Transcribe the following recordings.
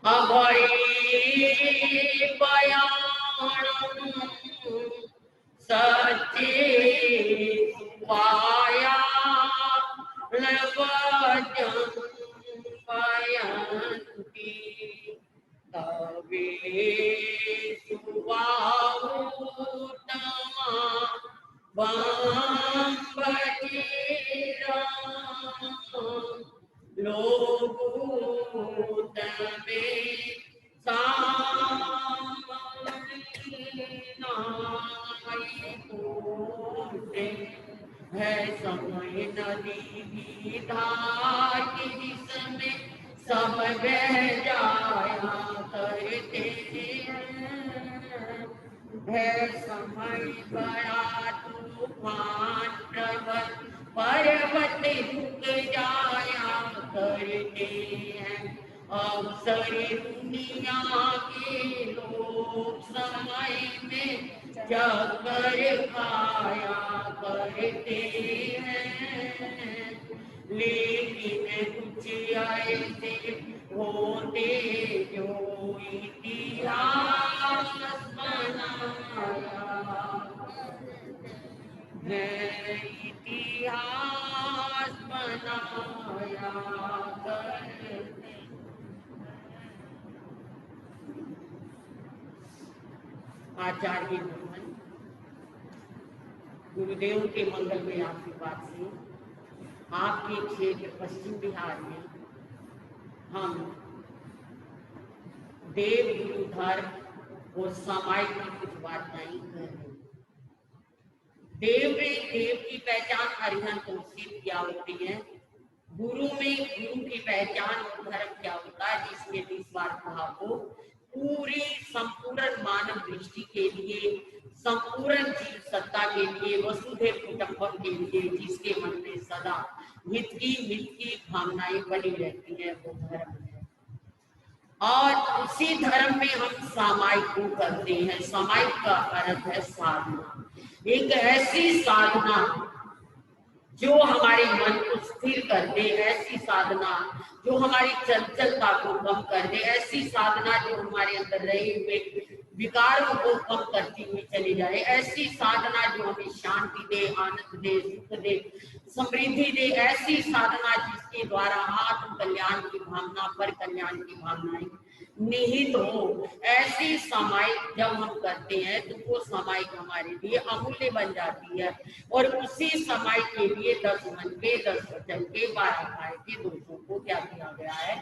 अभय बयानम सच्चिवाया लवजं पयन्ति तवेषु वाहुतमा वाम्बजीरम् लोभूतमे सामनायिकोटे है समय नदी की धार की जिसमें सब बह जाया करते है समय बड़ा तूफान प्रबल पर्वत झुक जाया करते हैं। अवसर दुनिया के लोग समय में चक्कर खाया करते हैं, लेकिन कुछ ऐसे होते जो इतिहास बनाया है, इतिहास बनाया करते। आचार्य भगवान गुरुदेव के मंगल में आशीर्वाद से आपके क्षेत्र पश्चिम बिहार में हम देव गुरु धर्म और सामायिक की कुछ वार्ताएं कर रहे हैं। देव में देव की पहचान हरिहंत तुलसी क्या होती है, गुरु में गुरु की पहचान और धर्म क्या होता है, जिसमें इस वार्ता को पूरी संपूर्ण मानव दृष्टि के लिए, संपूर्ण जीव सत्ता के लिए, वसुधैव कुटुंबकम के लिए, जिसके मन में सदा हित की भावनाएं बनी रहती है, वो धर्म है। और उसी धर्म में हम सामायिक को करते हैं। सामायिक का अर्थ है साधना, एक ऐसी साधना जो हमारे मन को स्थिर कर दे, ऐसी साधना जो हमारी चंचलता को कम कर दे, ऐसी साधना जो हमारे अंदर रहे हुए विकारों को कम करती हुई चली जाए, ऐसी साधना जो हमें शांति दे, आनंद दे, सुख दे, समृद्धि दे, ऐसी साधना जिसके द्वारा आत्म कल्याण की भावना, पर कल्याण की भावनाएं निहित हो, ऐसी सामायिक जब हम करते हैं तो वो सामायिक हमारे लिए अमूल्य बन जाती है। और उसी सामायिक के लिए 10 मन के, 10 वचन के, 12 काय के दोषों को क्या किया गया है,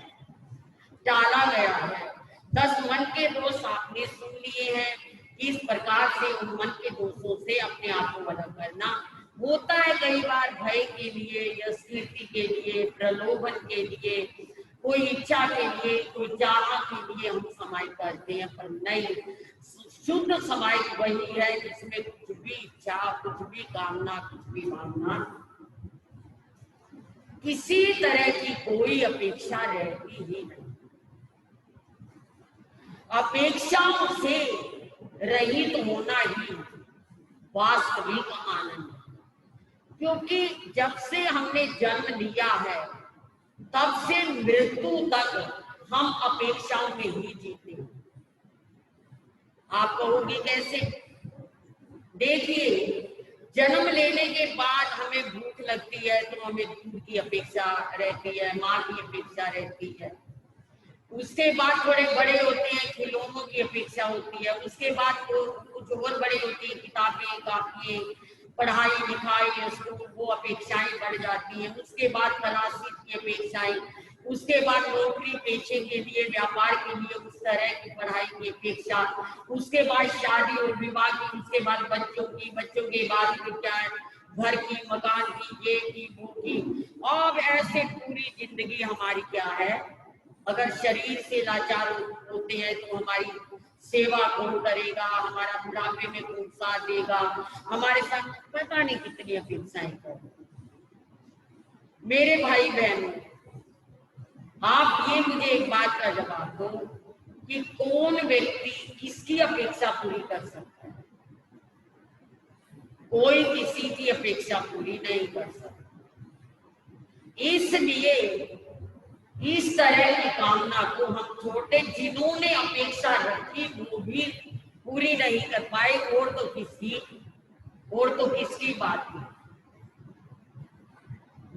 टाला गया है। 10 मन के दोष आपने सुन लिए हैं। इस प्रकार से उन मन के दोषों से अपने आप को अलग करना होता है। कई बार भय के लिए या स्थिति के लिए, प्रलोभन के लिए, कोई इच्छा के लिए, कोई चाह के लिए हम समाई करते हैं, पर नहीं, शुद्ध समाई वही है जिसमें कुछ भी इच्छा, कुछ भी कामना, कुछ भी भावना, किसी तरह की कोई अपेक्षा रहती ही नहीं। अपेक्षाओं से रहित होना ही वास्तविक आनंद है, क्योंकि जब से हमने जन्म लिया है तब से मृत्यु तक हम अपेक्षाओं में ही जीते हैं। आप कहोगे कैसे? देखिए, जन्म लेने के बाद हमें भूख लगती है तो हमें दूध की अपेक्षा रहती है, माँ की अपेक्षा रहती है। उसके बाद थोड़े बड़े होते हैं, खिलौनों की अपेक्षा होती है। उसके बाद कुछ और बड़े होती है, किताबें, कापियां, पढ़ाई लिखाई, स्कूल, वो अपेक्षाएं बढ़ जाती हैं। उसके बाद तलाशी की अपेक्षाएं, उसके बाद नौकरी पेशे के लिए, व्यापार के लिए उस तरह की पढ़ाई की अपेक्षा, उसके बाद शादी और विवाह की, उसके बाद बच्चों की, बच्चों के बाद क्या है, घर की, मकान की, ये की, वो की। अब ऐसे पूरी जिंदगी हमारी क्या है, अगर शरीर से लाचार होते हैं तो हमारी सेवा कौन करेगा, हमारा बुढ़ापे में कौन साथ देगा, हमारे साथ पता नहीं कितनी अपेक्षाएं कर। मेरे भाई बहनों, आप ये मुझे एक बात का जवाब दो कि कौन व्यक्ति किसकी अपेक्षा पूरी कर सकता है? कोई किसी की अपेक्षा पूरी नहीं कर सकता। इसलिए इस तरह की कामना को हम छोटे जिन्होंने अपेक्षा रखी वो भी पूरी नहीं कर पाए, और तो किसकी बात की।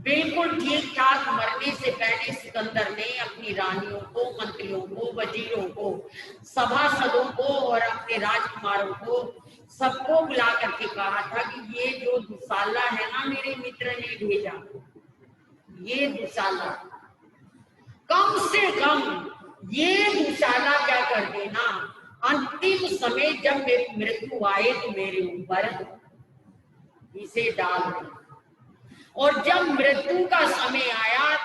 बिल्कुल ठीक ठाक मरने से पहले सिकंदर ने अपनी रानियों को, मंत्रियों को, वजीरों को, सभासदों को और अपने राजकुमारों को सबको बुला करके कहा था कि ये जो दुशाला है ना, मेरे मित्र ने भेजा, ये दुशाला कम से कम ये दुशाला क्या कर देना, अंतिम समय जब मेरी मृत्यु आए तो मेरे ऊपर इसे डाल दे। और जब मृत्यु का समय आया,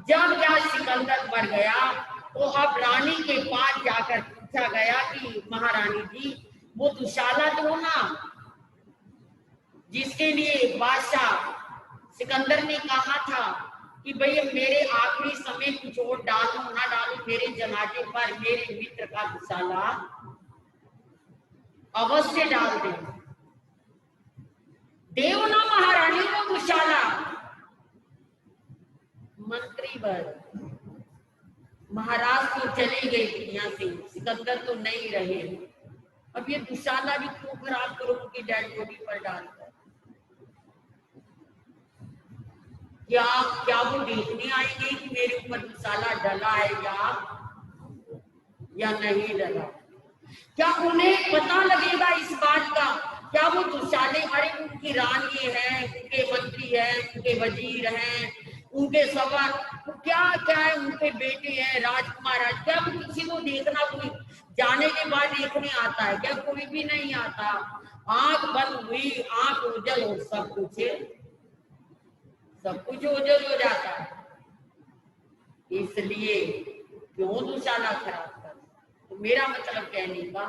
जब क्या सिकंदर मर गया, तो अब रानी के पास जाकर पूछा गया कि महारानी जी, वो दुशाला दो ना, जिसके लिए बादशाह सिकंदर ने कहा था कि भैया मेरे आखिरी समय कुछ और डालो ना डालो, मेरे जनाजे पर मेरे मित्र का दुशाला अवश्य डाल दे। देव ना महारानी को दुशाला। मंत्री वर्ग, महाराज तो चले गए दुनिया से, सिकंदर तो नहीं रहे, अब ये दुशाला भी क्यों खराब करो उनकी डेड बॉडी पर डालकर। क्या वो देखने आएंगे कि मेरे ऊपर दुशाला डला है या नहीं डला? क्या उन्हें पता लगेगा इस बात का? क्या वो दुशाले, अरे उनकी रानी है, उनके मंत्री है, उनके वजीर हैं, उनके सवार, तो क्या क्या है, उनके बेटे हैं, राजकुमार है, क्या वो किसी को देखना, कोई जाने के बाद देखने आता है क्या? कोई भी नहीं आता। आंख बंद हुई, आंख ओझल और सब कुछ ओझल हो जाता है। इसलिए क्यों दुशाला खराब कर? तो मेरा मतलब कहने का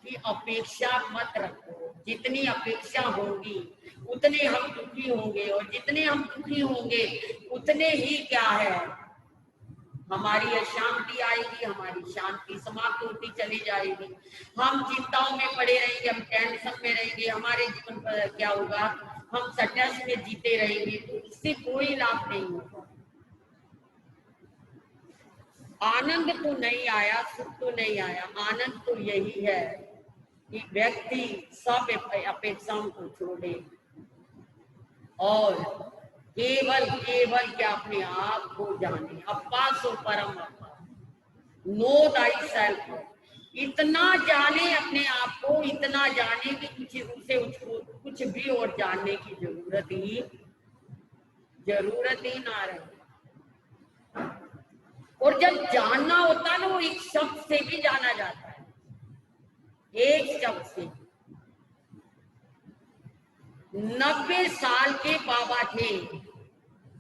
कि अपेक्षा मत रखो, जितनी अपेक्षा होगी उतने हम दुखी होंगे, और जितने हम दुखी होंगे उतने ही क्या है, हमारी अशांति आएगी, हमारी शांति समाप्त होती चली जाएगी, हम चिंताओं में पड़े रहेंगे, हम टेंशन में रहेंगे, हमारे जीवन पर क्या होगा, हम सटस में जीते रहेंगे, तो इससे कोई लाभ नहीं होगा। आनंद तो नहीं आया, सुख तो नहीं आया, आनंद तो यही है कि व्यक्ति सब अपेक्षाओं को छोड़े और केवल क्या अपने आप को जाने। अप्पा सो परम अप्पा, नो दाई सेल्फ, इतना जाने अपने आप को, इतना जाने कि कुछ भी और जानने की जरूरत ही ना रहे। और जब जानना होता है ना, वो एक शब्द से भी जाना जाता है, एक शब्द से। 90 साल के बाबा थे,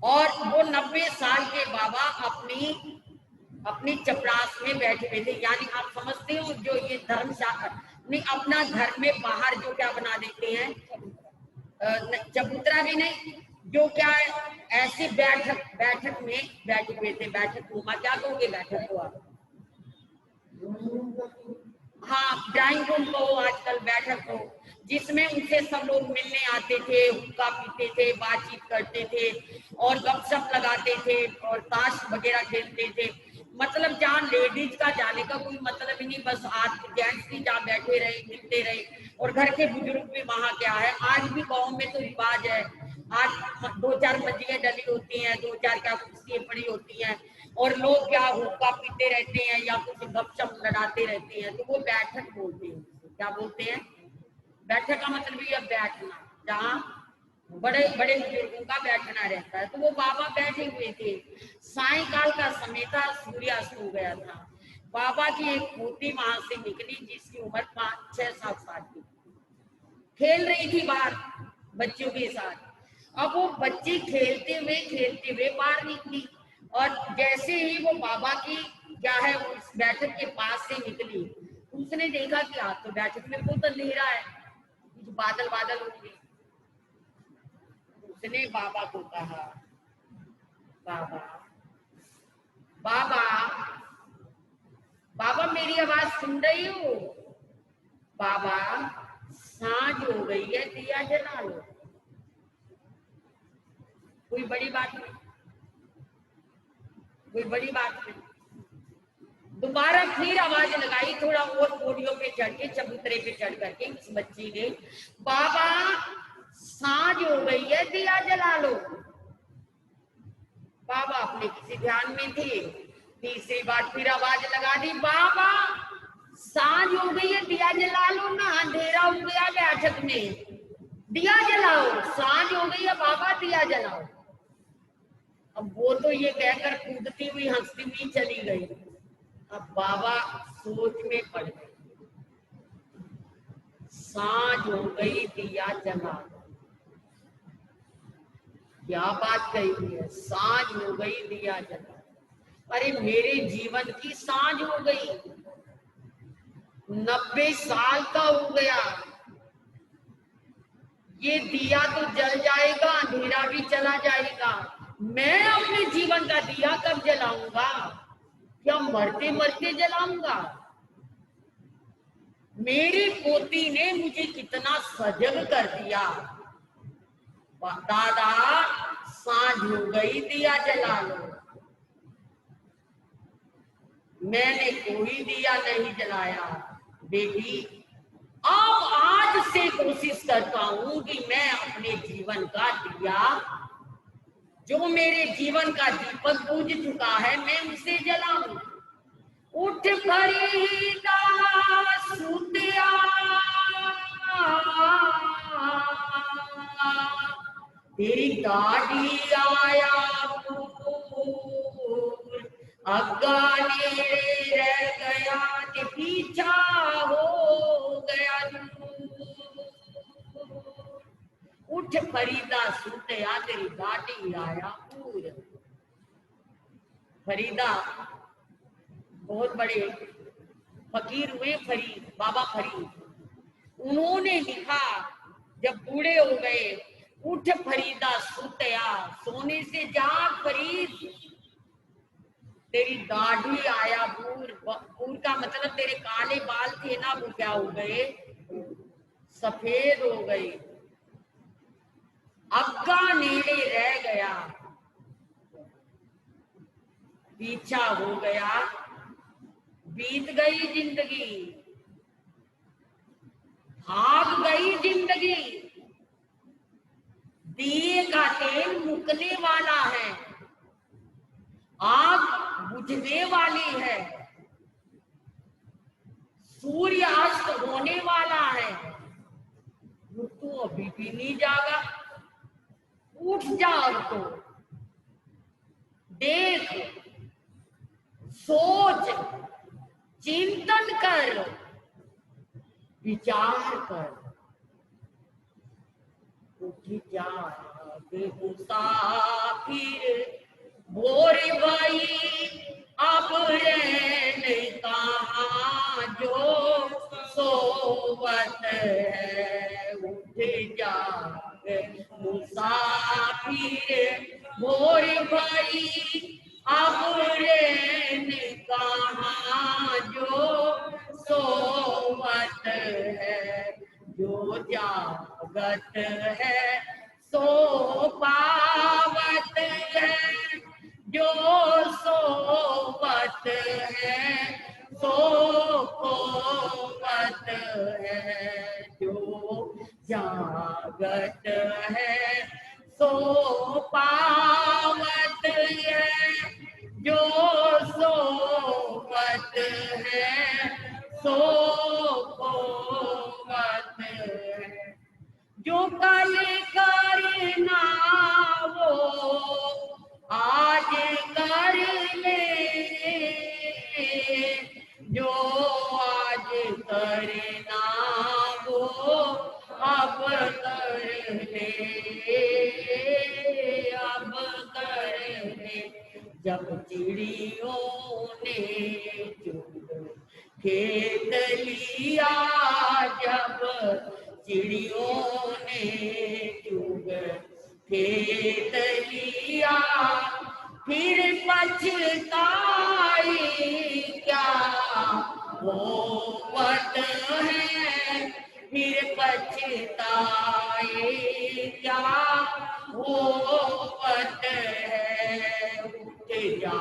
और वो 90 साल के बाबा अपनी चपरास में बैठे हुए थे। यानी आप समझते हो, जो ये धर्मशाला नहीं, अपना घर में बाहर जो क्या बना देते हैं, चबूतरा भी नहीं, जो क्या है, ऐसे बैठक में बैठे हुए थे। बैठक रूमा क्या कहोगे, बैठक को आप, हाँ ड्राइंग रूम को आजकल बैठक को, जिसमें उनसे सब लोग मिलने आते थे, हुक्का पीते थे, बातचीत करते थे और गपशप लगाते थे और ताश वगैरह खेलते थे। मतलब जहाँ लेडीज का जाने का कोई मतलब ही नहीं, बस आज जेंट्स भी जहाँ बैठे रहे, मिलते रहे, और घर के बुजुर्ग भी वहाँ क्या है, आज भी गाँव में तो रिवाज है, आज 2-4 मंजिलें डली होती हैं, 2-4 क्या कुर्सियां पड़ी होती हैं, और लोग क्या हुक्का पीते रहते हैं या कुछ गपशप लड़ाते रहते हैं, तो वो बैठक बोलते हैं। क्या बोलते हैं? बैठक का मतलब ये बैठना, जहाँ बड़े बड़े बुजुर्गों का बैठना रहता है। तो वो बाबा बैठे हुए थे, सायकाल का समय था, सूर्यास्त हो गया था। बाबा की एक पोती वहां से निकली, जिसकी उम्र 5-6-7 साल की, खेल रही थी बाहर बच्चों के साथ। अब वो बच्ची खेलते हुए बाहर निकली, और जैसे ही वो बाबा की क्या है उस बैठक के पास से निकली, उसने देखा कि आज तो बैठक में बहुत अंधेरा है, कुछ बादल होंगे। उसने बाबा को कहा, बाबा बाबा बाबा मेरी आवाज सुन रही हो? बाबा सांझ हो गई है, दिया जला लो, कोई बड़ी बात नहीं। कोई बड़ी बात नहीं। दोबारा फिर आवाज लगाई, थोड़ा और पौड़ियों पे चढ़ के, चबूतरे पे चढ़ करके उस बच्ची ने, बाबा सांझ हो गई है, दिया जला लो। बाबा अपने किसी ध्यान में थे। तीसरी बार फिर आवाज लगा दी, बाबा सांझ हो गई है, दिया जला लो ना, अंधेरा हो गया बैठक में, दिया जलाओ, सांझ हो गई है बाबा, दिया जलाओ। अब वो तो ये कहकर कूदती हुई हंसती हुई चली गई। अब बाबा सोच में पड़ गए, सांझ हो गई दिया जला, क्या बात कही है, सांझ हो गई दिया जला। अरे मेरे जीवन की सांझ हो गई, 90 साल का हो गया, ये दिया तो जल जाएगा, अंधेरा भी चला जाएगा, मैं अपने जीवन का दिया कब जलाऊंगा? क्या मरते मरते जलाऊंगा? मेरी पोती ने मुझे कितना सजग कर दिया। दादा सांझ हो गई, दिया जला लो। मैंने कोई दिया नहीं जलाया बेटी, अब आज से कोशिश करता हूं कि मैं अपने जीवन का दिया, जो मेरे जीवन का दीपक बुझ चुका है, मैं उसे जलाऊं। उठ फरीदा सुतिया, तेरी गाड़ी आया फूल, अग्गा नेड़े रह गया कि पीछा हो गया दूर। उठ फरीदा सुतिया, तेरी गाड़ी आया फूल। फरीदा बहुत बड़े फकीर हुए, फरीद, बाबा फरीद। उन्होंने लिखा जब बूढ़े हो गए, उठ फरीदा सुतया, सोने से जाग फरीद, तेरी दाढ़ी आया बूर। बूर का मतलब तेरे काले बाल थे ना, वो क्या हो गए, सफेद हो गए। अग्गा नेड़े रह गया, पीछा हो गया, बीत गई जिंदगी, भाग गई जिंदगी। दिए का तेल मुकने वाला है, आग बुझने वाली है, सूर्य अस्त होने वाला है, तो अभी भी नहीं जागा। उठ जाओ तो देख, सोच, चिंतन कर, विचार कर। उठ जा मुसाफिर, भोर भाई अब रैन कहाँ जो सोवत है। उठ जा मुसाफिर, भोर भाई अब रैन कहाँ जो सोवत है। जो जागत है सो पावत है, जो सोवत है सो खोवत है। जो जागत है सो पावत है, जो सोवत है सो खोवत है। जो कल करना वो आज कर ले, जो आज करना वो अब कर ले, अब कर ले। जब चिड़ियों ने चुग खेत लिया, जब चिड़ियों ने चुग खेत लिया, फिर पछताई क्या होवत है। फिर पछताई क्या होवत है। उठ जा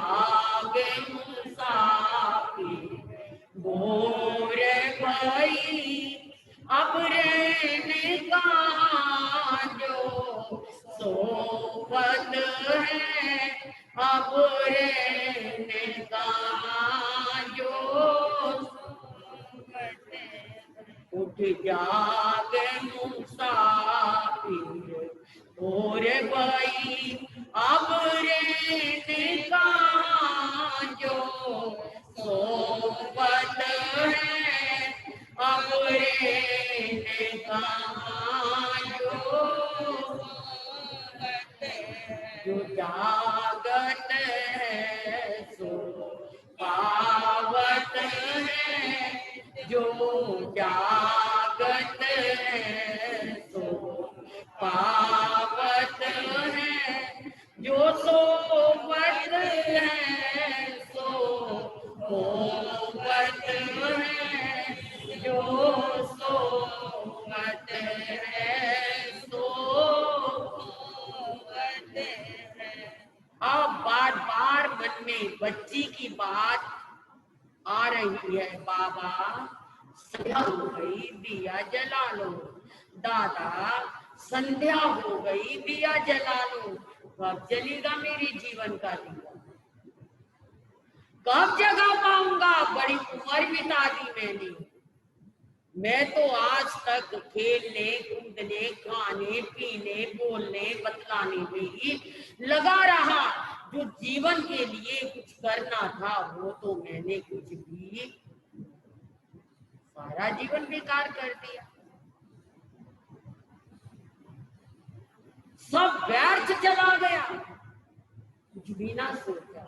ने कहा जो उठ जाग मुसाफिर और भाई अब रहने का जो सोबत है अब रहने का जो जागत है सो पावत है जो जागत है सो पावत है जो सोवत है सो होवत है जो सोवत है सो होवत है। अब बार बार मन में बच्ची की बात आ रही है, बाबा संध्या हो गई दिया जला लो, दादा संध्या हो गई दिया जला लो, कब जलेगा मेरे जीवन का दिया, कब जगा पाऊंगा, बड़ी उम्र बिता दी मैंने, मैं तो आज तक खेलने कूदने खाने पीने बोलने बतलाने में ही लगा रहा, जो जीवन के लिए कुछ करना था वो तो मैंने कुछ भी सारा जीवन बेकार कर दिया, सब व्यर्थ चला गया, कुछ भी ना सोचा,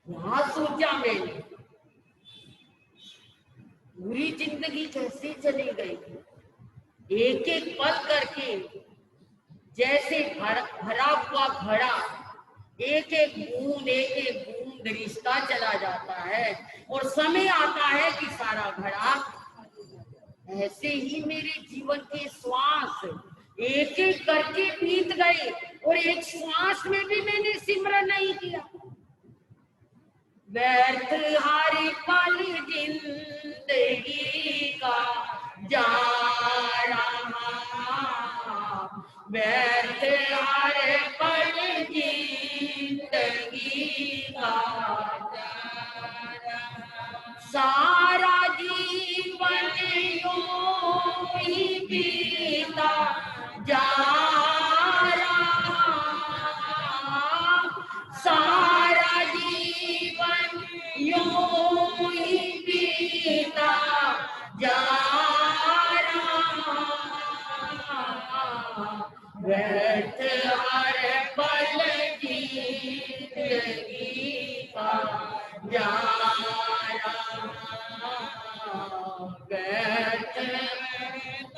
क्या सोचा मैंने, पूरी जिंदगी कैसे चली गई, एक एक पल करके जैसे भरा हुआ घड़ा एक एक बूंद रिश्ता चला जाता है और समय आता है कि सारा घड़ा, ऐसे ही मेरे जीवन के श्वास एक एक करके बीत गए और एक श्वास में भी मैंने सिमरन नहीं किया, व्यर्थ हर पल जिंदगी का जा रहा, व्यर्थ हर पल जिंदगी का जा रहा, सारा जीवन यूं ही बीता जा रहा, सारा जीवन यूं ही बीता जा रहा, व्यर्थ हर पल जिंदगी का जा रहा, व्यर्थ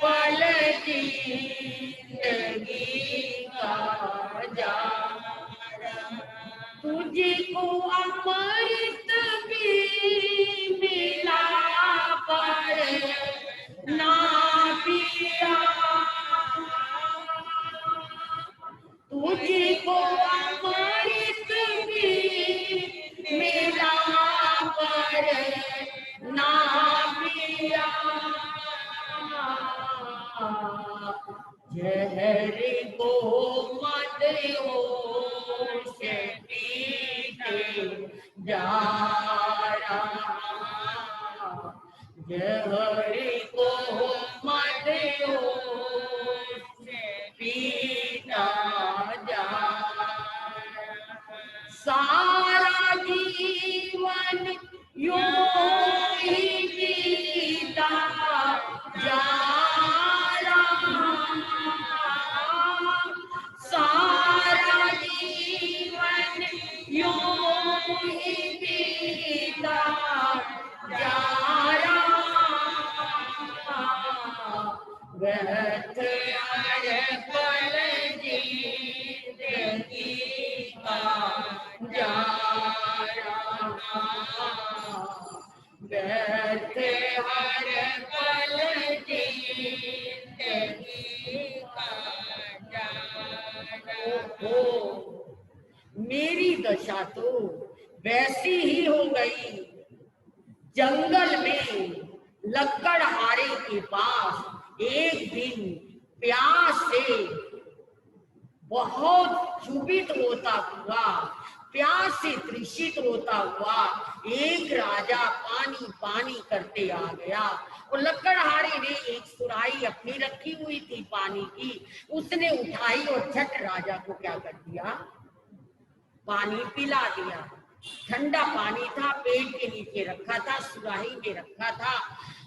पल जिंदगी का जा रहा, तुझको अमृत भी मिला पर ना पिया, तुझको अमृत भी मिला पर ना पिया, जहर को मत होश पीते जा रहा, जहर को मत होश पीता जा रहा, सारा जीवन यूं ही बीता जा रहा, सारा जीवन यूं ही बीता जा रहा, व्यर्थ हर पल जिंदगी का जा रहा, व्यर्थ हर पल जिंदगी का जा रहा, मेरी दशा तो वैसी ही हो गई, जंगल में लकड़हारे के पास एक दिन प्यास से बहुत चुभित होता हुआ प्यास से तृषित होता हुआ एक राजा पानी पानी करते आ गया। और लकड़हारे ने एक सुराही अपनी रखी हुई थी पानी की, उसने उठाई और झट राजा को क्या कर दिया, पानी पिला दिया। ठंडा पानी था, पेट के नीचे रखा था, सुराही में रखा था।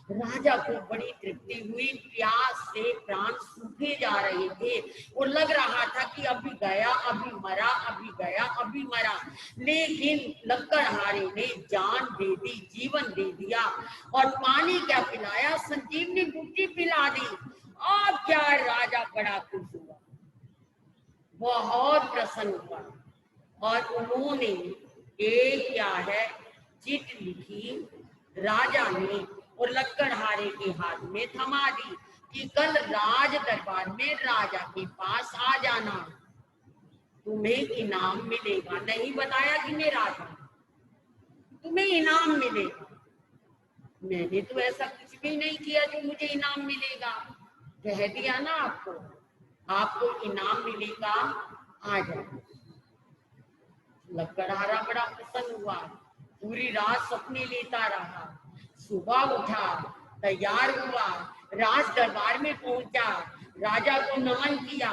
राजा को बड़ी तृप्ति हुई, प्यास से प्राण सूखे जा रहे थे और लग रहा था कि अभी गया अभी मरा, अभी गया अभी मरा। लेकिन लकड़हारे ने जान दे दी, जीवन दे दिया और पानी क्या पिलाया, संजीवनी बूटी पिला दी। अब क्या राजा बड़ा खुश हुआ, बहुत प्रसन्न हुआ और उन्होंने एक क्या है चिट लिखी राजा ने और लकड़हारे के हाथ में थमा दी कि कल राज दरबार में राजा के पास आ जाना, तुम्हें इनाम मिलेगा। नहीं बताया कि मैं राजा, तुम्हें इनाम मिलेगा। मैंने तो ऐसा कुछ भी नहीं किया जो मुझे इनाम मिलेगा। कह दिया ना आपको, आपको इनाम मिलेगा, आ जाओ। लकड़हारा बड़ा प्रसन्न हुआ, पूरी रात सपने लेता रहा। सुबह उठा, तैयार हुआ, राज दरबार में पहुंचा, राजा को नमन किया।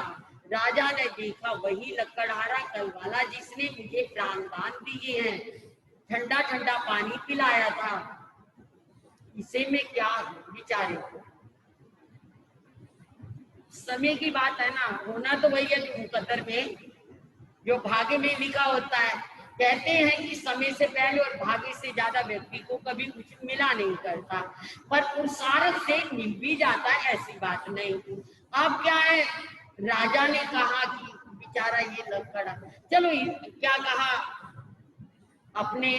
राजा ने देखा वही लकड़हारा कल वाला जिसने मुझे प्राणदान दिए हैं, ठंडा ठंडा पानी पिलाया था, इसे में क्या बेचारे को। समय की बात है ना, होना तो वही है जो मुकद्दर में, जो भाग्य में लिखा होता है। कहते हैं कि समय से पहले और भाग्य से ज्यादा व्यक्ति को कभी कुछ मिला नहीं करता, पर पुरुषार्थ से मिल भी जाता है, ऐसी बात नहीं। अब क्या है, राजा ने कहा कि बेचारा ये लकड़ा, चलो क्या कहा, अपने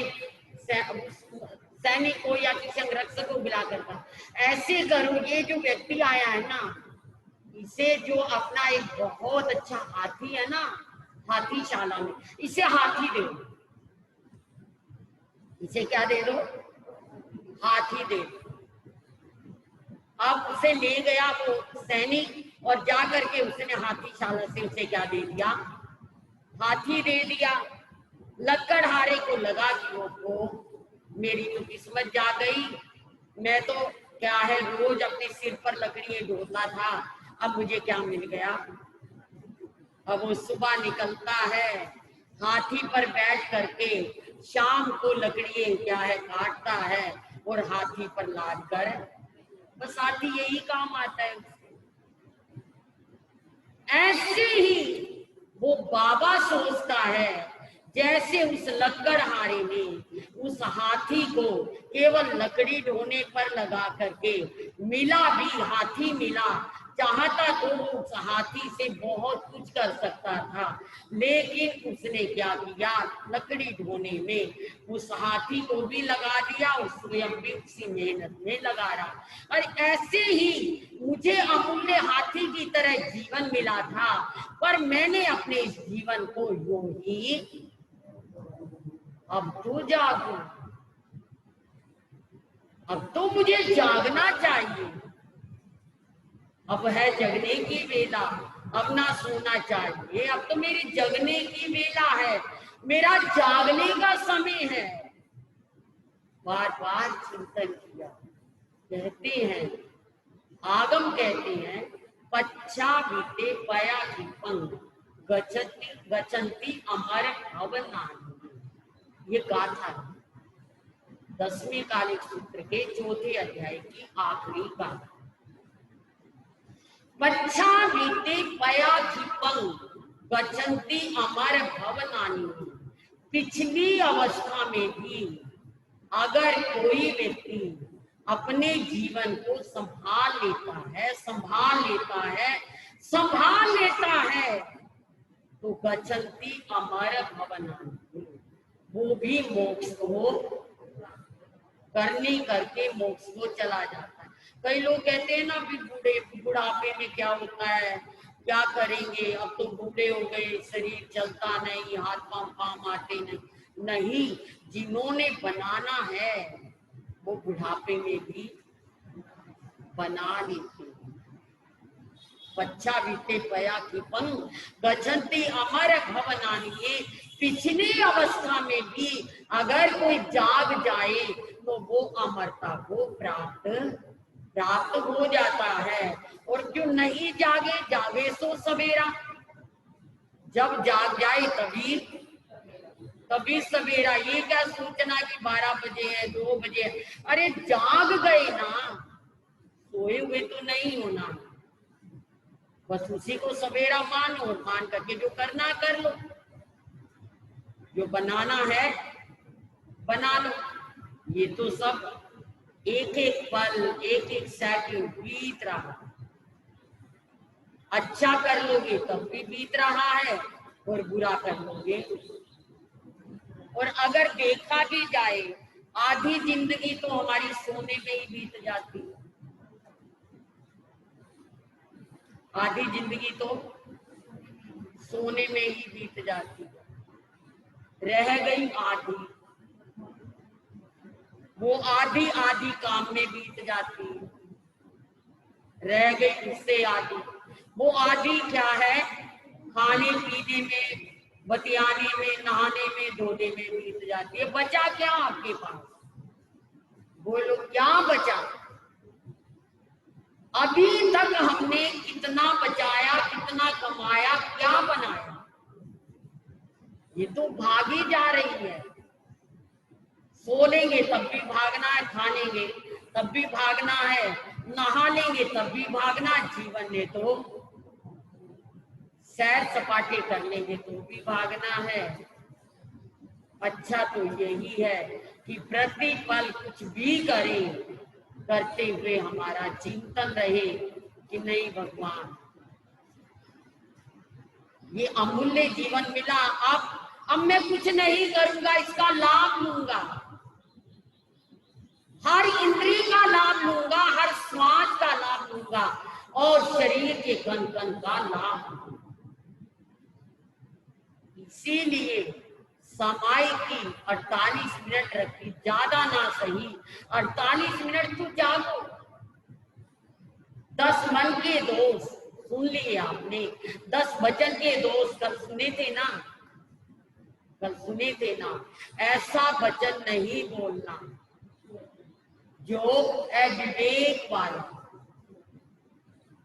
सैनिक को या किसी अंगरक्षक को बुला करता, ऐसे करो ये जो व्यक्ति आया है ना, इसे जो अपना एक बहुत अच्छा हाथी है ना, हाथीशाला में, इसे हाथी दे दो। इसे क्या दे दो, हाथी दे दो। अब उसे ले गया वो सैनिक और जाकर के उसने हाथीशाला से उसे क्या दे दिया, हाथी दे दिया। लकड़हारे को लगा कि वो मेरी तो किस्मत जा गई, मैं तो क्या है रोज अपने सिर पर लकड़ियां ढोता था, अब मुझे क्या मिल गया। अब वो सुबह निकलता है, हाथी पर बैठ करके शाम को लकड़ियां क्या है काटता है और हाथी पर लाद कर, बस हाथी यही काम आता है। ऐसे ही वो बाबा सोचता है जैसे उस लकड़हारे ने उस हाथी को केवल लकड़ी ढोने पर लगा करके मिला भी, हाथी मिला, चाहता तो उस हाथी से बहुत कुछ कर सकता था, लेकिन उसने क्या किया, लकड़ी ढोने में उस हाथी को भी लगा दिया और स्वयं भी उसी मेहनत में लगा रहा। और ऐसे ही मुझे अमूल्य हाथी की तरह जीवन मिला था, पर मैंने अपने इस जीवन को यूं ही, अब तो जागू, अब तो मुझे जागना चाहिए, अब है जगने की वेला, अब ना सोना चाहिए, अब तो मेरी जगने की वेला है, मेरा जागने का समय है। बार बार चिंतन किया। कहते हैं, आगम कहते हैं, पच्छा बीते पया की पंग गचंती अमर भवनानी। ये गाथा है 10वें कालिक सूत्र के 4थे अध्याय की आखिरी गाथा। पच्छा बीते पया की पंग गचंती अमर भवनानी। पिछली अवस्था में भी अगर कोई व्यक्ति अपने जीवन को संभाल लेता है, तो गचंती अमर भवनानी, वो भी मोक्ष को करने करके मोक्ष को चला जाता है। कई लोग कहते हैं ना, फिर बुढ़ापे में क्या होता है, क्या करेंगे, अब तो बूढ़े हो गए, शरीर चलता नहीं, हाथ पांव काम आते नहीं, जिन्होंने बनाना है वो बुढ़ापे में भी बना लेते हैं। पच्छा बीते पया की पंग गच्छन्ति अमर भवनानि। पिछली अवस्था में भी अगर कोई जाग जाए तो वो अमरता को प्राप्त हो जाता है। और जो नहीं जागे, जागे सो सवेरा। जब जाग जाए तभी सवेरा। ये क्या सूचना कि 12 बजे है, 2 बजे है? अरे जाग गए ना, सोए हुए तो नहीं होना। बस उसी को सवेरा मानो और मान करके जो करना कर लो, जो बनाना है बना लो। ये तो सब एक एक पल, एक एक सेकंड बीत रहा। अच्छा कर लोगे तब भी बीत रहा है और बुरा कर लोगे। और अगर देखा भी जाए, आधी जिंदगी तो हमारी सोने में ही बीत जाती है। आधी जिंदगी तो सोने में ही बीत जाती है। रह गई आधी, वो आधी आधी काम में बीत जाती है। रह गई उससे आधी, वो आधी क्या है? खाने पीने में, बतियाने में, नहाने में, धोने में बीत जाती है। बचा क्या आपके पास? बोलो क्या बचा? अभी तक हमने कितना बचाया, कितना कमाया, क्या बनाया? ये तो भागी जा रही है। सो लेंगे तब भी भागना है, खा लेंगे तब भी भागना है, नहा लेंगे तब भी भागना। जीवन में तो सैर सपाटे कर लेंगे तो भी भागना है। अच्छा तो यही है कि प्रति पल कुछ भी करें, करते हुए हमारा चिंतन रहे कि नहीं भगवान, ये अमूल्य जीवन मिला, अब मैं कुछ नहीं करूंगा, इसका लाभ लूंगा। हर इंद्रिय का लाभ लूंगा, हर श्वास का लाभ लूंगा और शरीर के कण कण का लाभ लूंगा। इसीलिए समय की 48 मिनट रखी, ज्यादा ना सही, 48 मिनट तो जागो। 10 मन के दोष सुन लिए आपने, 10 वचन के दोष कल सुने थे ना, कल सुने थे ना। ऐसा वचन नहीं बोलना जो अविवेक वाला,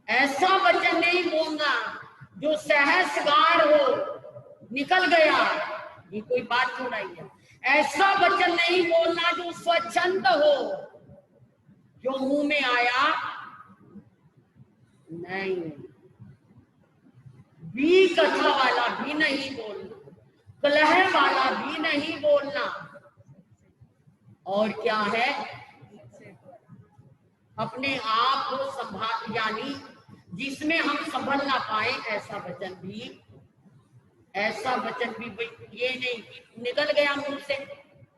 ऐसा वचन नहीं बोलना जो सहसगार हो, निकल गया, ये कोई बात थोड़ा ही है। ऐसा वचन नहीं बोलना जो स्वच्छंद हो, जो मुंह में आया नहीं। भी कथा वाला भी नहीं बोलना, कलह वाला भी नहीं बोलना। और क्या है? अपने आप को संभाल, यानी जिसमें हम संभल ना पाए ऐसा वचन भी, ऐसा वचन भी। ये नहीं कि निकल गया मुंह से,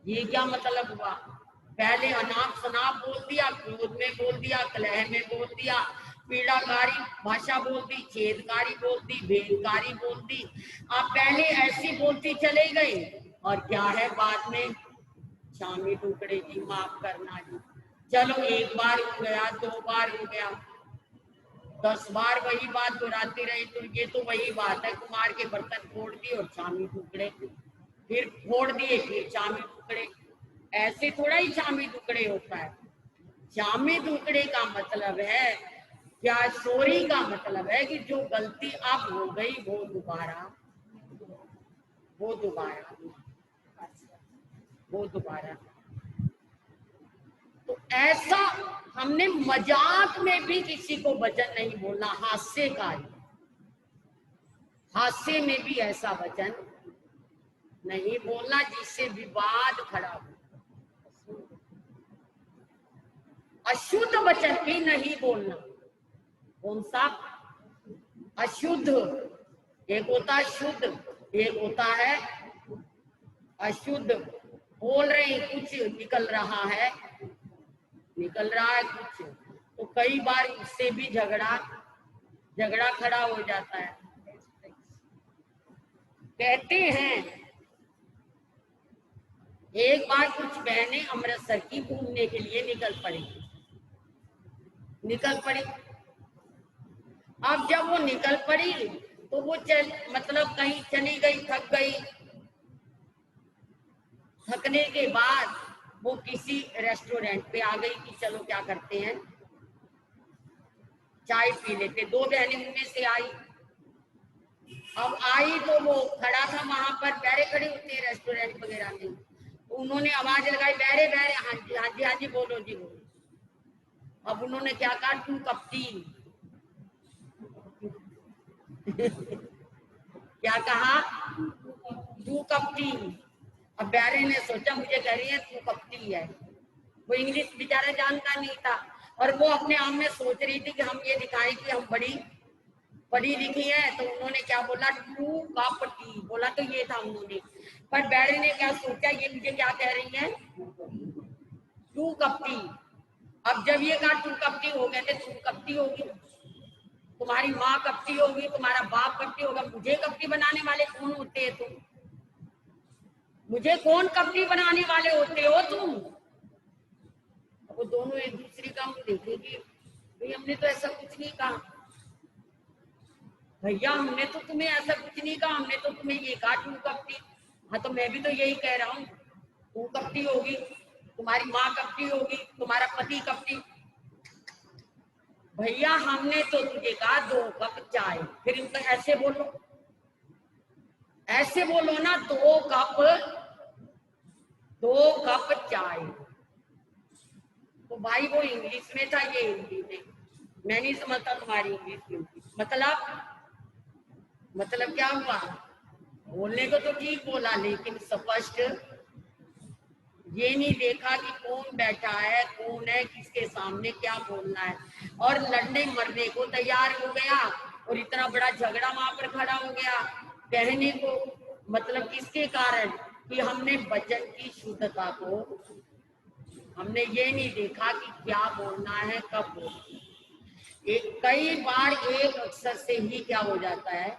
ये क्या मतलब हुआ? पहले अनाप शनाप बोल दिया, क्रोध में बोल दिया, कलह में बोल दिया, पीड़ाकारी भाषा बोल दी, छेदकारी बोल दी, भेदकारी बोल दी। आप पहले ऐसी बोलती चले गए और क्या है बाद में? शामी टुकड़े जी, माफ करना जी, चलो एक बार हो गया, 2 बार हो गया, 10 बार वही बात दोहराती रही तो ये तो वही बात है। कुमार के बर्तन फोड़ दिए और चामी टुकड़े, फिर फोड़ दिए फिर चामी टुकड़े। ऐसे थोड़ा ही चामी टुकड़े होता है। चामी टुकड़े का मतलब है क्या? चोरी का मतलब है कि जो गलती अब हो गई वो दोबारा। तो ऐसा हमने मजाक में भी किसी को वचन नहीं बोलना, हास्य में भी ऐसा वचन नहीं बोलना जिससे विवाद खड़ा हो। अशुद्ध वचन भी नहीं बोलना। कौन सा? अशुद्ध। एक होता है शुद्ध, एक होता है अशुद्ध। बोल रहे हैं कुछ, निकल रहा है कुछ, तो कई बार उससे भी झगड़ा खड़ा हो जाता है। कहते हैं एक बार कुछ बहनें अमृतसर की घूमने के लिए निकल पड़ी। अब जब वो निकल पड़ी तो वो मतलब कहीं चली गई, थक गई। थकने के बाद वो किसी रेस्टोरेंट पे आ गई कि चलो क्या करते हैं, चाय पी लेते। दो बहनें उनमें से आई। अब आई तो वो खड़ा था वहां पर, बैरे खड़े होते हैं रेस्टोरेंट वगैरह में, तो उन्होंने आवाज लगाई, बैरे बैरे, हाँ जी हाँ जी हाँ जी, बोलो जी बोलो। अब उन्होंने क्या कहा, तू कपटी। क्या कहा, तू कपटी। अब बैरे ने सोचा मुझे कह रही है तू कपटी है। वो इंग्लिश बेचारा जानता नहीं था, और वो अपने आप में सोच रही थी कि हम ये दिखाएं कि हम बड़ी पढ़ी लिखी है। तो उन्होंने क्या बोला, टू कपटी बोला, तो ये था उन्होंने। पर बैरे ने क्या सोचा, ये मुझे क्या कह रही है, टू कपटी। अब जब ये कहा टू कपटी हो गए थे, तुम कपटी होगी, तुम्हारी माँ कपटी होगी, तुम्हारा बाप कपटी होगा, मुझे कपटी बनाने वाले कौन होते हैं तुम? मुझे कौन कपटी बनाने वाले होते हो तुम? वो दोनों एक दूसरे का मुंह देखेंगे, भाई हमने तो ऐसा कुछ नहीं कहा भैया, हमने तो तुम्हें ऐसा कुछ नहीं कहा, हमने तो तुम्हें ये कहा तू कपटी। हाँ तो मैं भी तो यही कह रहा हूँ, तू कपटी होगी, तुम्हारी माँ कपटी होगी, तुम्हारा पति कपटी। भैया हमने तो तुझे कहा 2 कप चाय, फिर इनका ऐसे बोलो, ऐसे बोलो ना, 2 कप चाय। तो भाई वो इंग्लिश में था, ये हिंदी में। मैं नहीं समझता तुम्हारी इंग्लिश में। मतलब क्या हुआ, बोलने को तो ठीक बोला, लेकिन स्पष्ट ये नहीं देखा कि कौन बैठा है, कौन है, किसके सामने क्या बोलना है, और लड़ने मरने को तैयार हो गया। और इतना बड़ा झगड़ा वहां पर खड़ा हो गया कहने को, मतलब किसके कारण, कि हमने वचन की शुद्धता को, हमने ये नहीं देखा कि क्या बोलना है, कब बोलना है। कई बार एक अक्षर से ही क्या हो जाता है,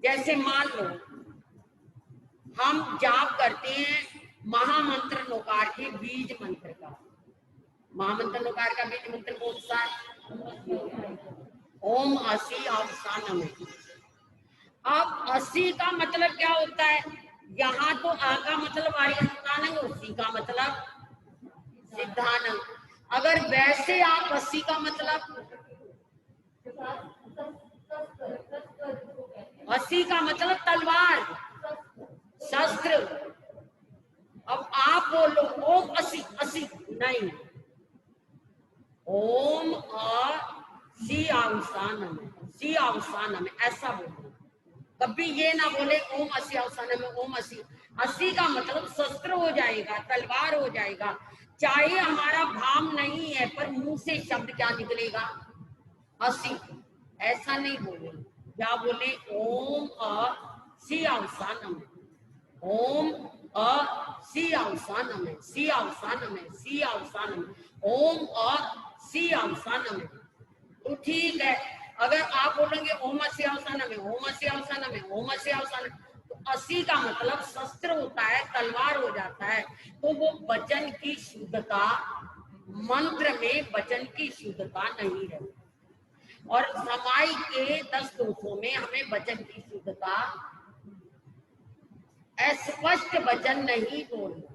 जैसे मान लो हम जाप करते हैं महामंत्र नोकार के बीज मंत्र का। महामंत्र नोकार का बीज मंत्र कौन सा है, ओम असी अवसानम। अब असी का मतलब क्या होता है, यहाँ तो आ का मतलब आर्यतानंग, उसी का मतलब सिद्धानंद। अगर वैसे आप अस्सी का मतलब, अस्सी का मतलब तलवार, शस्त्र। अब आप बोलो ओम असी, असी नहीं, ओम सी अवसानम, सी अवसानम, ऐसा बोलो। कभी ये ना बोले ओम असी अवसानम, ओम असी। असी का मतलब शस्त्र हो जाएगा, तलवार हो जाएगा। चाहे हमारा भाव नहीं है, पर मुंह से शब्द क्या निकलेगा, असी। ऐसा नहीं बोले, क्या बोले, ओम सी अवसानम, ओम सी अवसानम, सी अवसानम, सी अवसानम, ओम सी अवसानम। तो ठीक है, अगर आप बोलेंगे ओम असी अवसानम है, ओम असी अवसानम है, ओम असी अवसानम, तो असी का मतलब शस्त्र होता है, तलवार हो जाता है। तो वो वचन की शुद्धता, मंत्र में वचन की शुद्धता नहीं रहती। और समाई के 10 दोषों में हमें वचन की शुद्धता, अस्पष्ट वचन नहीं बोलना,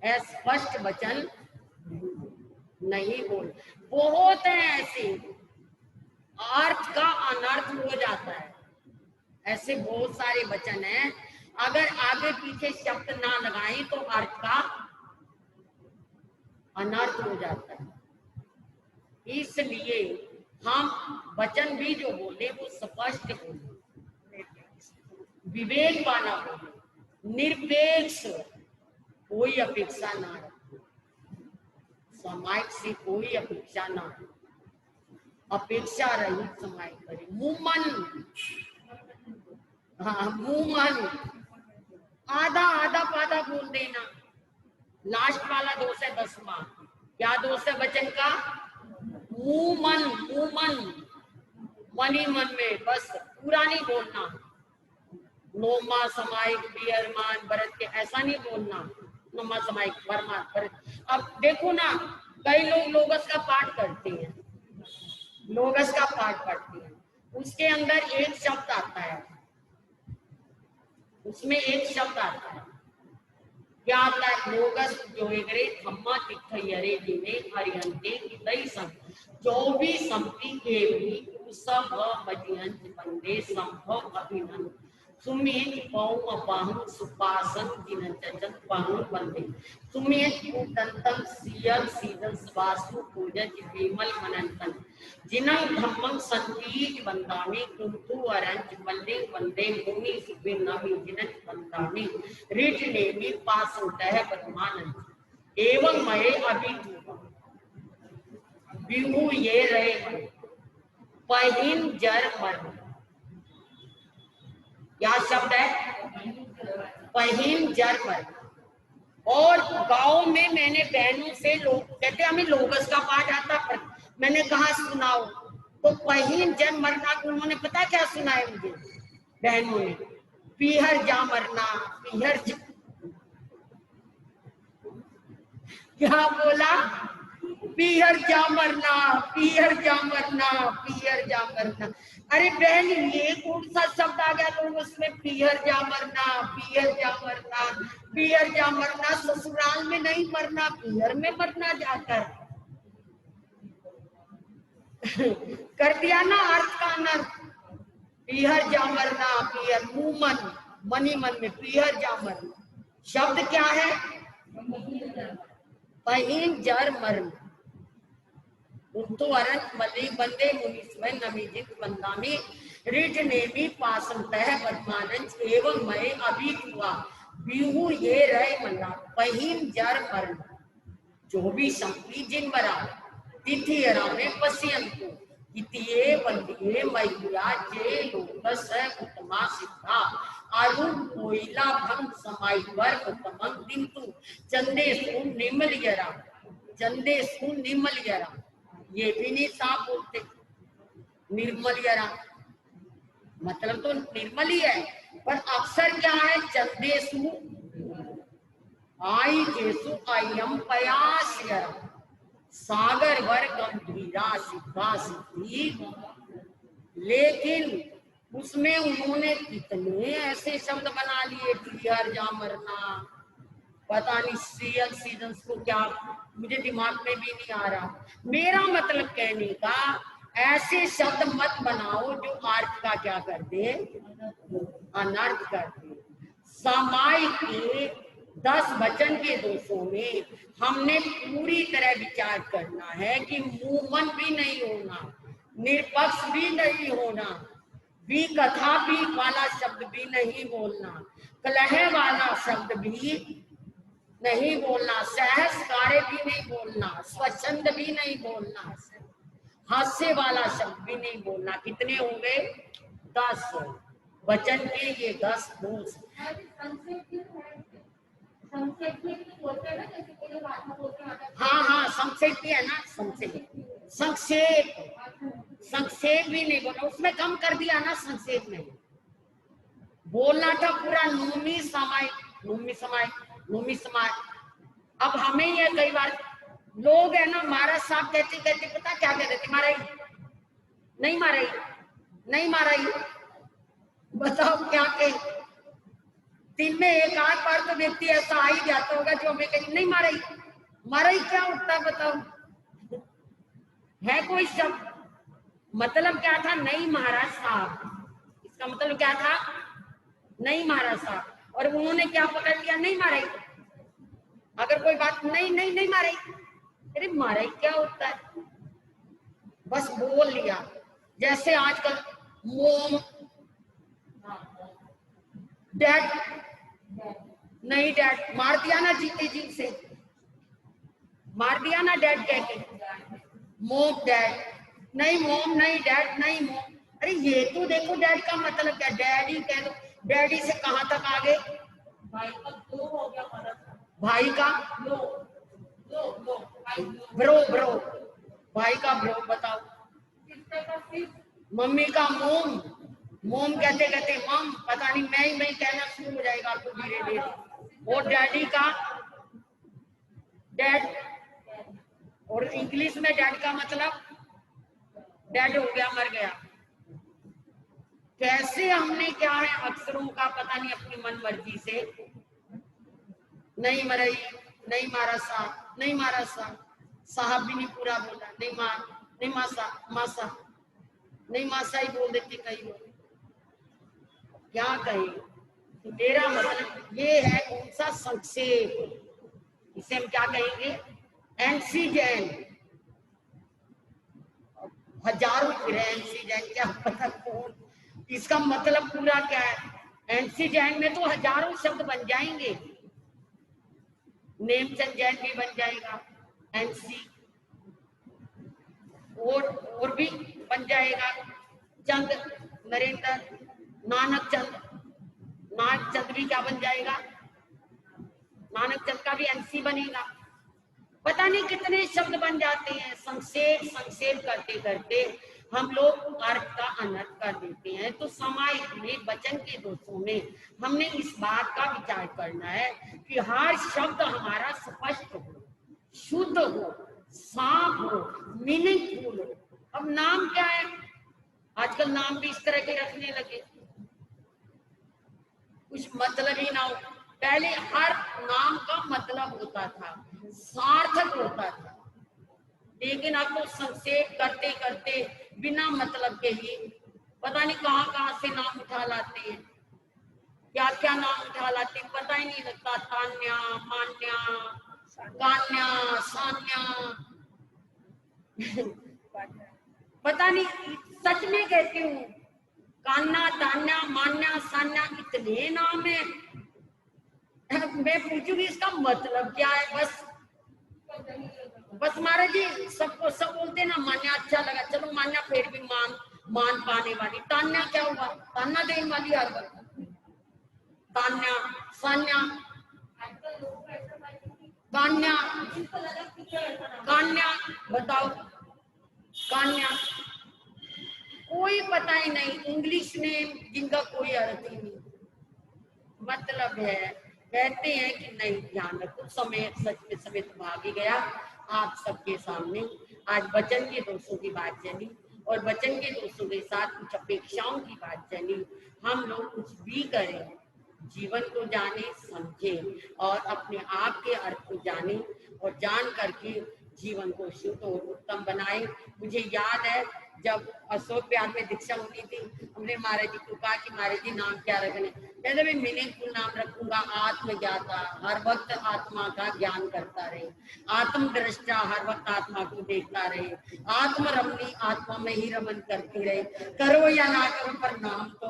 अस्पष्ट वचन नहीं बोल। बहुत है ऐसे, अर्थ का अनर्थ हो जाता है, ऐसे बहुत सारे वचन हैं, अगर आगे पीछे शब्द ना लगाएं तो अर्थ का अनर्थ हो जाता है। इसलिए हम वचन भी जो बोले वो स्पष्ट बोले, विवेक वाला बोले, निरपेक्ष, कोई अपेक्षा ना रखे, समाज से कोई अपेक्षा ना हो, अपेक्षा रहित समाज करे, मुमन, हाँ मुमन, आधा आधा पाधा बोल देना। लास्ट वाला दोष है 10वां, क्या दोष है वचन का, मुमन, मुमन, मन ही मन में, बस पूरा नहीं बोलना, नोमा समायिक बियरमान भरत के, ऐसा नहीं बोलना, नोमा समायिक बरमान भरत। अब देखो ना, कई लोग लोगस का पाठ करते हैं, लोगस का पाठ पढ़ती हैं, उसके अंदर एक शब्द आता है, उसमें एक शब्द आता है, क्या आता है? लोगस जोगरे धम्मा तिथयरे जिने हरिहंते कितई सम 24 संपि केवली सब मजिहंत बंदे संभव अभिनंद सुमित पौ अपाहं सुपासन जिनचन पाहं बंदे सुमित कुदंतम सियल सीजन वास्तु पूजन विमल मनंतन जिनं धम्मं संतीज बंदामी कुंतु अरंज बल्ले बंदे मुनि सुबे नमी जिनच बंदामी रिट नेमी पासुतः पद्मानंद एवं मये अभी विहु ये रहे पहिन जर मर। क्या शब्द है? पहिन जर मर। और गांव में मैंने बहनों से, लोग कहते हमें लोगस का पाठ आता, पर मैंने कहा सुनाओ, तो पहिन जन मरना को उन्होंने पता क्या सुनाया मुझे बहनों ने? पीहर जा मरना, पीहर जा, क्या बोला? पीहर जा मरना, पीहर जा मरना, पीहर जा मरना। अरे बहन, ये कौन सा शब्द आ गया तो उसमें पीहर जा मरना, पीहर जा मरना, पीहर जा मरना? ससुराल में नहीं मरना, पीहर में मरना जाकर। कर दिया ना अर्थ का अनर्थ। पीहर जा मरना, पीहर मुमन, मनी मन में पीहर जा मरना। शब्द क्या है? पहिन जर मरना। उतो अरंत मली बंदे मुनीश्वर नमीजित बंदामी रिट नेमी पासंतः बदमानंच एवं मय अभी हुआ बिहु ये रहे मना पहिन जर मरना। जो भी संपी जिन मरा तिथि अरामे पश्यंतु इतिये बंदिये मैया जे लोकस उत्तमा सिद्धा आरुण कोयला भंग समाई वर उत्तमं दिंतु चंदे सु निमल यरा, चंदे सु निमल यरा। ये भी नहीं साफ बोलते, निर्मल यरा मतलब तो निर्मल ही है, पर अक्सर क्या है? चंदेसु आई जेसु आयम पयास यरा सागर वर गंभीरा सिद्धा सिद्धि। लेकिन उसमें उन्होंने कितने ऐसे शब्द बना लिए, पीहर जा मरना, पता नहीं सीरियल सीजन को क्या, मुझे दिमाग में भी नहीं आ रहा। मेरा मतलब कहने का, ऐसे शब्द मत बनाओ जो अर्थ का क्या कर दे, अनर्थ कर दे। समाय के 10 वचन के दोषों में हमने पूरी तरह विचार करना है कि मुंहमन भी नहीं होना, निरपक्ष भी नहीं होना, भी कथा भी वाला शब्द भी नहीं बोलना, कलह वाला शब्द भी नहीं बोलना, सहस कार्य भी नहीं बोलना, स्वच्छंद भी नहीं बोलना, हास्य वाला शब्द भी नहीं बोलना। कितने हो गए? 10 वचन के ये 10 दोष। हाँ हाँ, संक्षेप भी है ना, संक्षेप संक्षेप भी नहीं बोला, उसमें कम कर दिया ना, संक्षेप में बोलना था पूरा नूमी समय, नूमी समय, नूमी समय। अब हमें ये कई बार लोग है ना, महाराज साहब कहते कहते पता क्या कहते थे? मारा ही नहीं, मारा ही नहीं, मारा ही। बताओ क्या कहे? दिन में एक आध बार तो व्यक्ति ऐसा आ ही जाता होगा जो हमें कहीं नहीं मारा ही। मारा ही क्या उठता बताओ? है कोई शब्द? मतलब क्या था? नहीं महाराज साहब, इसका मतलब क्या था? नहीं महाराज साहब। और उन्होंने क्या पकड़ लिया? नहीं मारा ही। अगर कोई बात नहीं नहीं नहीं मारा ही, अरे मारा ही क्या होता है? बस बोल लिया। जैसे आजकल मोम, डैड नहीं, डैड मार दिया ना, जीते जी से मार दिया ना डैड कह के। मोम डैड नहीं, मोम नहीं, डैड नहीं, मोम। अरे ये तो देखो डैड का मतलब क्या? डैडी कह दो। डैडी से कहां तक आगे? भाई का दो हो गया, भाई का लो, लो, लो, ब्रो, ब्रो, भाई का ब्रो। बताओ मम्मी का मोम, मोम कहते कहते मम, पता नहीं मैं ही कहना शुरू हो जाएगा आपको धीरे धीरे। और डैडी का डैड, और इंग्लिश में डैड का मतलब डेड हो गया, मर गया। कैसे हमने क्या है अक्षरों का पता नहीं अपनी मन मर्जी से, नहीं मरई, नहीं मारा सा, नहीं मारा सा, साहब भी नहीं पूरा बोला, नहीं मार, नहीं मासा, मासा, नहीं मासा ही बोल देते कई लोग। क्या कहें, तो मेरा मतलब ये है कौन सा संक्षेप, इसे हम क्या कहेंगे, एंसीजैन। हजारों फिर एंसीजैन, क्या पता कौन, इसका मतलब पूरा क्या है। एंसीजैन में तो हजारों शब्द बन जाएंगे, नेमचंद जैन भी बन जाएगा, एनसी और भी बन जाएगा, चंद, नरेंद्र, नानक चंद, नानक चंद भी क्या बन जाएगा, नानक चंद का भी एनसी बनेगा। पता नहीं कितने शब्द बन जाते हैं। संक्षेप संक्षेप करते करते हम लोग अर्थ का अनर्थ कर देते हैं। तो सामायिक में, वचन के दोषों में हमने इस बात का विचार करना है कि हर शब्द हमारा स्पष्ट हो, शुद्ध हो, साफ हो, मीनिंगफुल हो। अब नाम क्या है, आजकल नाम भी इस तरह के रखने लगे, कुछ मतलब ही ना हो। पहले हर नाम का मतलब होता था, सार्थक होता था, लेकिन अब तो संक्षेप करते करते बिना मतलब के ही पता नहीं कहां कहां से नाम उठा लाते हैं, क्या क्या नाम उठा लाते हैं, पता ही नहीं लगता। तान्या, मान्या, कान्या, सान्या पता नहीं, सच में कहती हूँ, कान्या, तान्या, मान्या, सान्या, इतने नाम है। मैं पूछूंगी इसका मतलब क्या है, बस महाराज जी सबको सब बोलते ना मान्या अच्छा लगा, चलो मान्या, फिर भी मान पाने वाली। तान्या क्या हुआ, तान्या देने वाली हर वक्त, तान्या, सान्या, कान्या, कान्या, बताओ कान्या, कोई पता ही नहीं, इंग्लिश नेम जिनका कोई अर्थ ही नहीं, मतलब है। कहते हैं कि नहीं, ध्यान रखो, समय सच में समय तो भाग ही गया आप सबके सामने। आज वचन के दोषों की बात चली और वचन के दोषों के साथ कुछ अपेक्षाओं की बात चली। हम लोग कुछ भी करें, जीवन को जाने, समझे और अपने आप के अर्थ को जाने और जान करके जीवन को शुद्ध और उत्तम बनाए। मुझे याद है जब अशोक विहार में दीक्षा होनी थी, हमने महाराज जी को कहा कि महाराज जी नाम क्या रखने, कहते मैं मीनिंगफुल नाम रखूंगा, आत्मज्ञाता, हर वक्त आत्मा का ज्ञान करता रहे, आत्मदृष्टा, हर वक्त आत्मा को देखता रहे, आत्मरमणी, आत्मा में ही रमन करती रहे, करो या ना करो पर नाम तो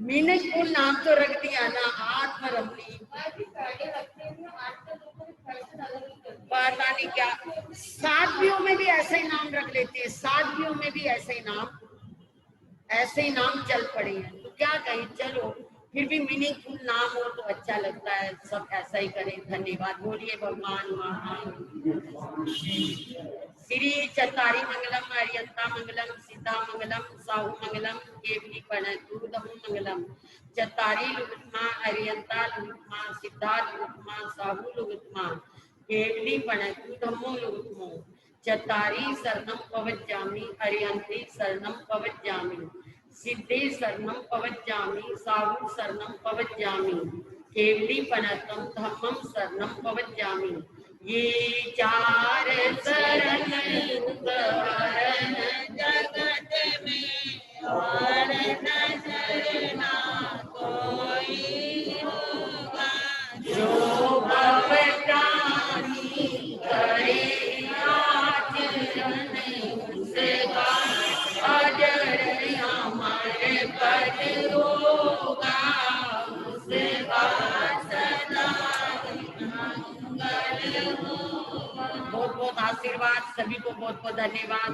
मीनिंगफुल नाम तो रख दिया ना, आत्मरमणी। पता नहीं क्या साधवियों में भी ऐसे ही नाम रख लेते हैं, साधवियों में भी ऐसे ही नाम चल पड़े हैं। तो क्या कहें, चलो फिर भी मीनिंगफुल नाम हो तो अच्छा लगता है, सब ऐसा ही करें। धन्यवाद, बोलिए भगवान महान श्री चतारी मंगलम, अरियंता मंगलम, सीता मंगलम, साहू मंगलम, केवली प्रणतु दहु मंगलम। चतारी लुगुत्मा, अरियंता लुगुत्मा, सिद्धा लुगुत्मा, साहू लुगुत्मा, केवली प्रणतु धम्मो लुगुत्मो। चतारी शरणम पवज्जामि, अरियंती शरणम पवज्जामि, सिद्धे शरणम पवज्जामि, साहू शरणम पवज्जामि, केवली प्रणतम धम्मम शरणम पवज्जामि। ये चार शरण उदाहरण जगत में और नजर ना कोई होगा, जो भव प्राणी करे आचरण उसका अजर अमर पद होगा, उसका सदा मंगल हो। बहुत बहुत आशीर्वाद, सभी को बहुत बहुत धन्यवाद।